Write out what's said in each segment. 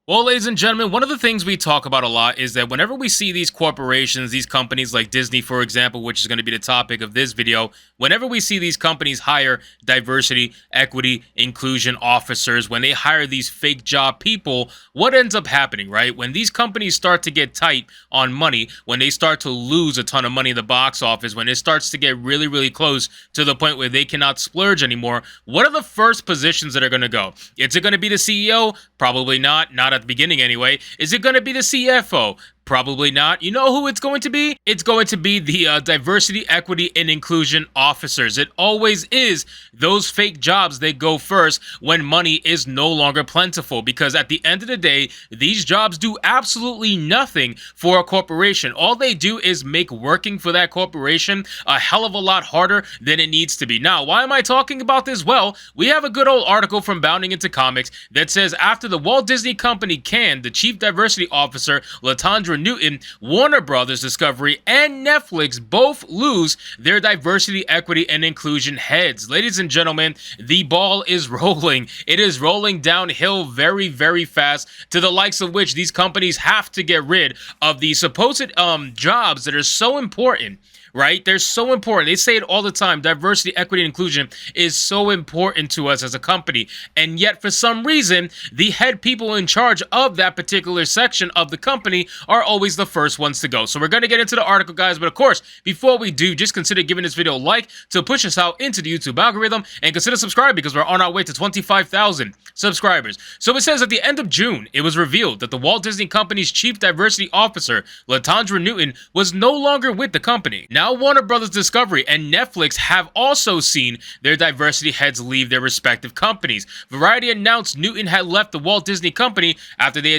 Well, ladies and gentlemen, one of the things we talk about a lot is that whenever we see these corporations, these companies like Disney, for example, which is going to be the topic of this video, whenever we see these companies hire diversity, equity, inclusion officers, when they hire these fake job people, what ends up happening, right? When these companies start to get tight on money, when they start to lose a ton of money in the box office, when it starts to get really, really close to the point where they cannot splurge anymore, what are the first positions that are going to go? Is it going to be the CEO? Probably not at the beginning anyway. Is it going to be the CFO? Probably not. You know who it's going to be? It's going to be the diversity, equity, and inclusion officers. It always is those fake jobs that go first when money is no longer plentiful, because at the end of the day, these jobs do absolutely nothing for a corporation. All they do is make working for that corporation a hell of a lot harder than it needs to be. Now, why am I talking about this? Well, we have a good old article from Bounding Into Comics that says after the Walt Disney Company canned the chief diversity officer, Latondra Newton, Warner Brothers Discovery, and Netflix both lose their diversity, equity, and inclusion heads. Ladies and gentlemen, the ball is rolling. It is rolling downhill very, very fast, to the likes of which these companies have to get rid of the supposed jobs that are so important. Right? They're so important. They say it all the time. Diversity, equity, and inclusion is so important to us as a company. And yet, for some reason, the head people in charge of that particular section of the company are always the first ones to go. So we're going to get into the article, guys. But of course, before we do, just consider giving this video a like to push us out into the YouTube algorithm, and consider subscribing because we're on our way to 25,000 subscribers. So it says at the end of June, it was revealed that the Walt Disney Company's chief diversity officer, Latondra Newton, was no longer with the company. Now, Warner Brothers Discovery and Netflix have also seen their diversity heads leave their respective companies. Variety announced Newton had left the Walt Disney Company after they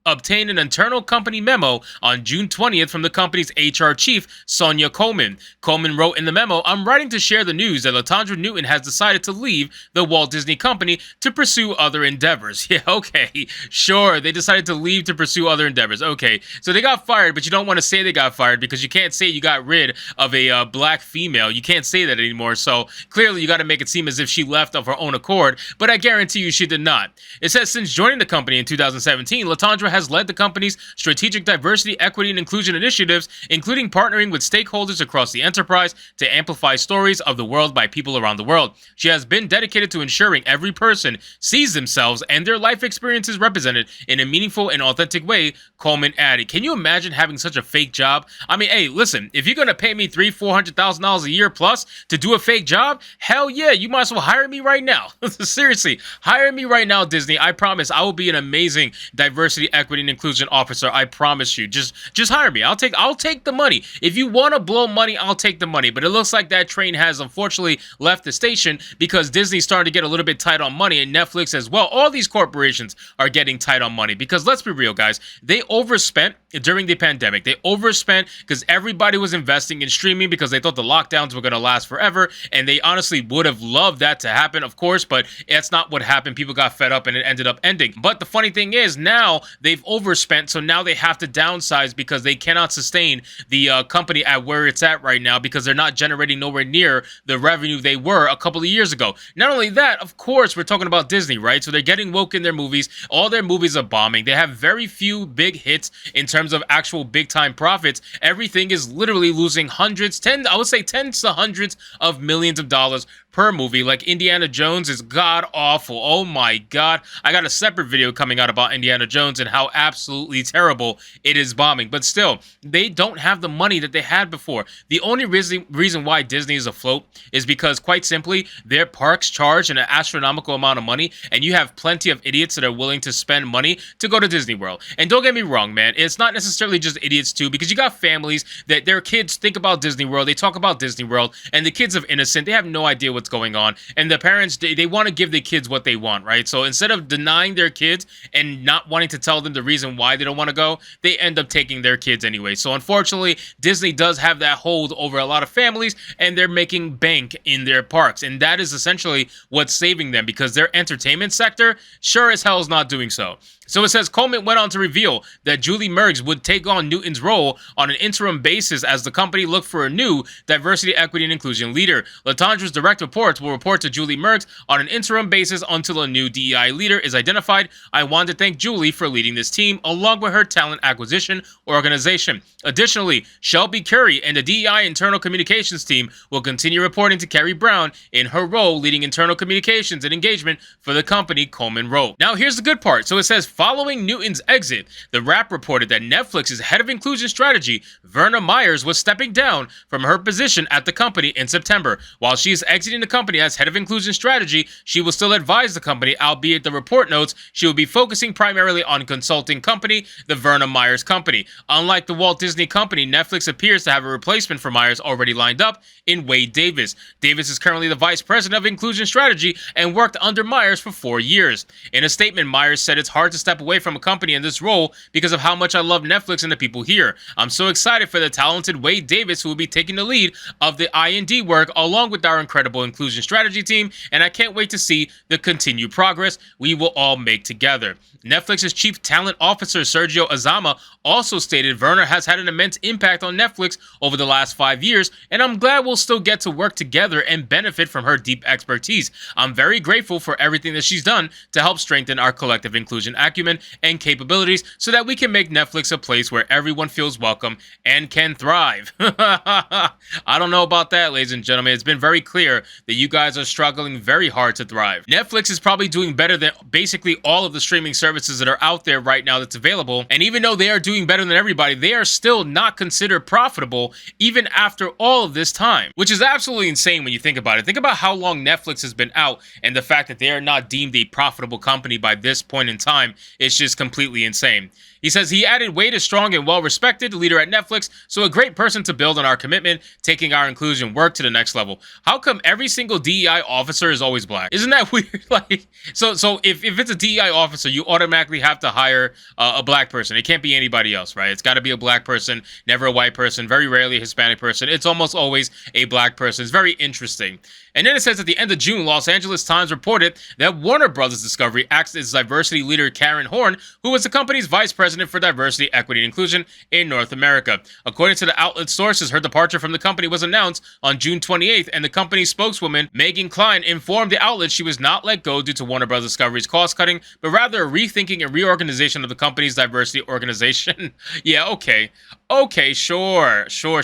obtained an internal company memo on June 20th from the company's HR chief, Sonia Coleman. Coleman wrote in the memo, "I'm writing to share the news that Latondra Newton has decided to leave the Walt Disney Company to pursue other endeavors." Yeah, okay, sure, they decided to leave to pursue other endeavors. Okay, so they got fired, but you don't want to say they got fired because you can't say you got rid of a black female. You can't say that anymore, so clearly you got to make it seem as if she left of her own accord, but I guarantee you she did not. It says since joining the company in 2017, Latondra has led the company's strategic diversity, equity, and inclusion initiatives, including partnering with stakeholders across the enterprise to amplify stories of the world by people around the world. She has been dedicated to ensuring every person sees themselves and their life experiences represented in a meaningful and authentic way, Coleman added. Can you imagine having such a fake job? I mean, hey, listen, if you're going to pay me $300,000-$400,000 a year plus to do a fake job, hell yeah, you might as well hire me right now. Seriously, hire me right now, Disney. I promise I will be an amazing diversity, equity, and inclusion officer. I promise you. Just hire me. I'll take the money. If you want to blow money, I'll take the money. But it looks like that train has unfortunately left the station because Disney's starting to get a little bit tight on money, and Netflix as well. All these corporations are getting tight on money because let's be real, guys. They overspent during the pandemic. They overspent because everybody was investing in streaming because they thought the lockdowns were going to last forever, and they honestly would have loved that to happen, of course, but that's not what happened. People got fed up and it ended up ending. But the funny thing is now they've overspent, so now they have to downsize because they cannot sustain the company at where it's at right now because they're not generating nowhere near the revenue they were a couple of years ago. Not only that, of course, we're talking about Disney, right? So they're getting woke in their movies. All their movies are bombing. They have very few big hits in terms of actual big-time profits. Everything is literally losing hundreds, I would say tens to hundreds of millions of dollars per movie. Like Indiana Jones is god-awful. Oh my god. I got a separate video coming out about Indiana Jones and how absolutely terrible it is bombing. But still, they don't have the money that they had before. The only reason why Disney is afloat is because, quite simply, their parks charge an astronomical amount of money, and you have plenty of idiots that are willing to spend money to go to Disney World. And don't get me wrong, man, it's not necessarily just idiots too, because you got families that their kids think about Disney World, they talk about Disney World, and the kids are innocent, they have no idea what's going on, and the parents, they want to give the kids what they want, right? So instead of denying their kids and not wanting to tell them the reason why they don't want to go, they end up taking their kids anyway. So unfortunately, Disney does have that hold over a lot of families, and they're making bank in their parks, and that is essentially what's saving them, because their entertainment sector sure as hell is not doing so. So it says Coleman went on to reveal that Julie Mergs would take on Newton's role on an interim basis as the company looked for a new diversity, equity, and inclusion leader. Latandra's direct reports will report to Julie Mergs on an interim basis until a new DEI leader is identified. I want to thank Julie for leading this team along with her talent acquisition organization. Additionally, Shelby Curry and the DEI internal communications team will continue reporting to Carrie Brown in her role leading internal communications and engagement for the company, Coleman wrote. Now here's the good part. So it says, following Newton's exit, the Wrap reported that Netflix's head of inclusion strategy, Verna Myers, was stepping down from her position at the company in September. While she is exiting the company as head of inclusion strategy, she will still advise the company, albeit the report notes she will be focusing primarily on consulting company, the Verna Myers company. Unlike the Walt Disney company, Netflix appears to have a replacement for Myers already lined up in Wade Davis. Davis is currently the vice president of inclusion strategy and worked under Myers for 4 years. In a statement, Myers said, it's hard to step away from a company in this role because of how much I love Netflix and the people here. I'm so excited for the talented Wade Davis who will be taking the lead of the I&D work along with our incredible inclusion strategy team, and I can't wait to see the continued progress we will all make together. Netflix's chief talent officer, Sergio Azama, also stated Verna has had an immense impact on Netflix over the last 5 years, and I'm glad we'll still get to work together and benefit from her deep expertise. I'm very grateful for everything that she's done to help strengthen our collective inclusion acumen and capabilities so that we can make Netflix a place where everyone feels welcome and can thrive. I don't know about that, ladies and gentlemen. It's been very clear that you guys are struggling very hard to thrive. Netflix is probably doing better than basically all of the streaming services that are out there right now that's available. And even though they are doing better than everybody, they are still not considered profitable even after all of this time, which is absolutely insane when you think about it. Think about how long Netflix has been out and the fact that they are not deemed a profitable company by this point in time is just completely insane. He says he added Wade is strong and well-respected leader at Netflix, so a great person to build on our commitment, taking our inclusion work to the next level. How come every single DEI officer is always black? Isn't that weird? Like, so if it's a DEI officer, you automatically have to hire a black person. It can't be anybody else, right? It's got to be a black person, never a white person, very rarely a Hispanic person. It's almost always a black person. It's very interesting. And then it says at the end of June, Los Angeles Times reported that Warner Brothers Discovery asked its diversity leader Karen Horn, who was the company's vice president for diversity, equity, and inclusion in North America. According to the outlet sources, her departure from the company was announced on June 28th, and the company's spokeswoman, Megan Klein, informed the outlet she was not let go due to Warner Brothers Discovery's cost-cutting, but rather a rethinking and reorganization of the company's diversity organization. Yeah, okay. Okay, sure. So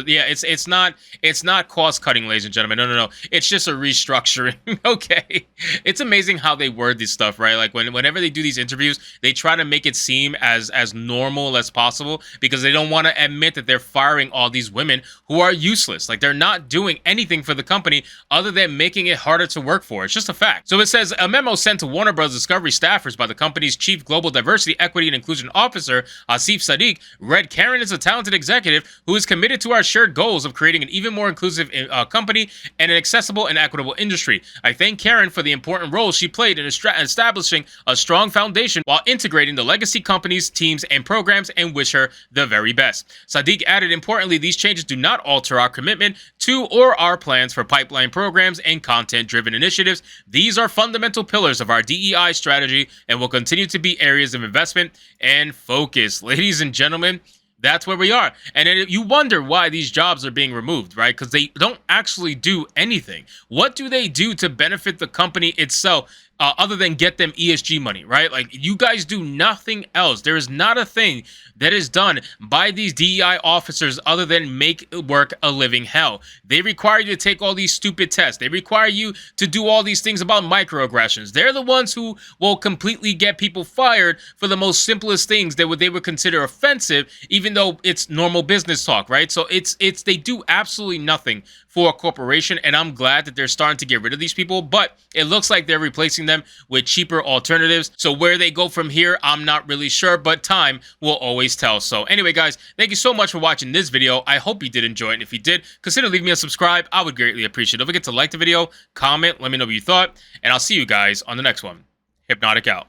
yeah, it's not cost cutting, ladies and gentlemen. No. It's just a restructuring. Okay. It's amazing how they word this stuff, right? Like whenever they do these interviews, they try to make it seem as normal as possible because they don't want to admit that they're firing all these women who are useless. Like they're not doing anything for the company other than making it harder to work for. It's just a fact. So it says a memo sent to Warner Bros. Discovery staffers by the company's chief global diversity, equity, and inclusion officer, Asif Sadiq, read Karen is a talented executive who is committed to our shared goals of creating an even more inclusive company and an accessible and equitable industry. I thank Karen for the important role she played in establishing a strong foundation while integrating the legacy companies, teams, and programs, and wish her the very best. Sadiq added, importantly, these changes do not alter our commitment to or our plans for pipeline programs and content-driven initiatives. These are fundamental pillars of our DEI strategy and will continue to be areas of investment and focus. Ladies and gentlemen, that's where we are. And you wonder why these jobs are being removed, right? Because they don't actually do anything. What do they do to benefit the company itself other than get them ESG money, right? Like, you guys do nothing else. There is not a thing that is done by these DEI officers other than make work a living hell. They require you to take all these stupid tests. They require you to do all these things about microaggressions. They're the ones who will completely get people fired for the most simplest things that they would consider offensive, even though it's normal business talk, right? So they do absolutely nothing for a corporation, and I'm glad that they're starting to get rid of these people, but it looks like they're replacing them with cheaper alternatives. So where they go from here, I'm not really sure, but time will always tell. So anyway, guys, thank you so much for watching this video. I hope you did enjoy it, and if you did, consider leaving me a subscribe. I would greatly appreciate it. Don't forget to like the video, comment, let me know what you thought, and I'll see you guys on the next one. Hypnotic out.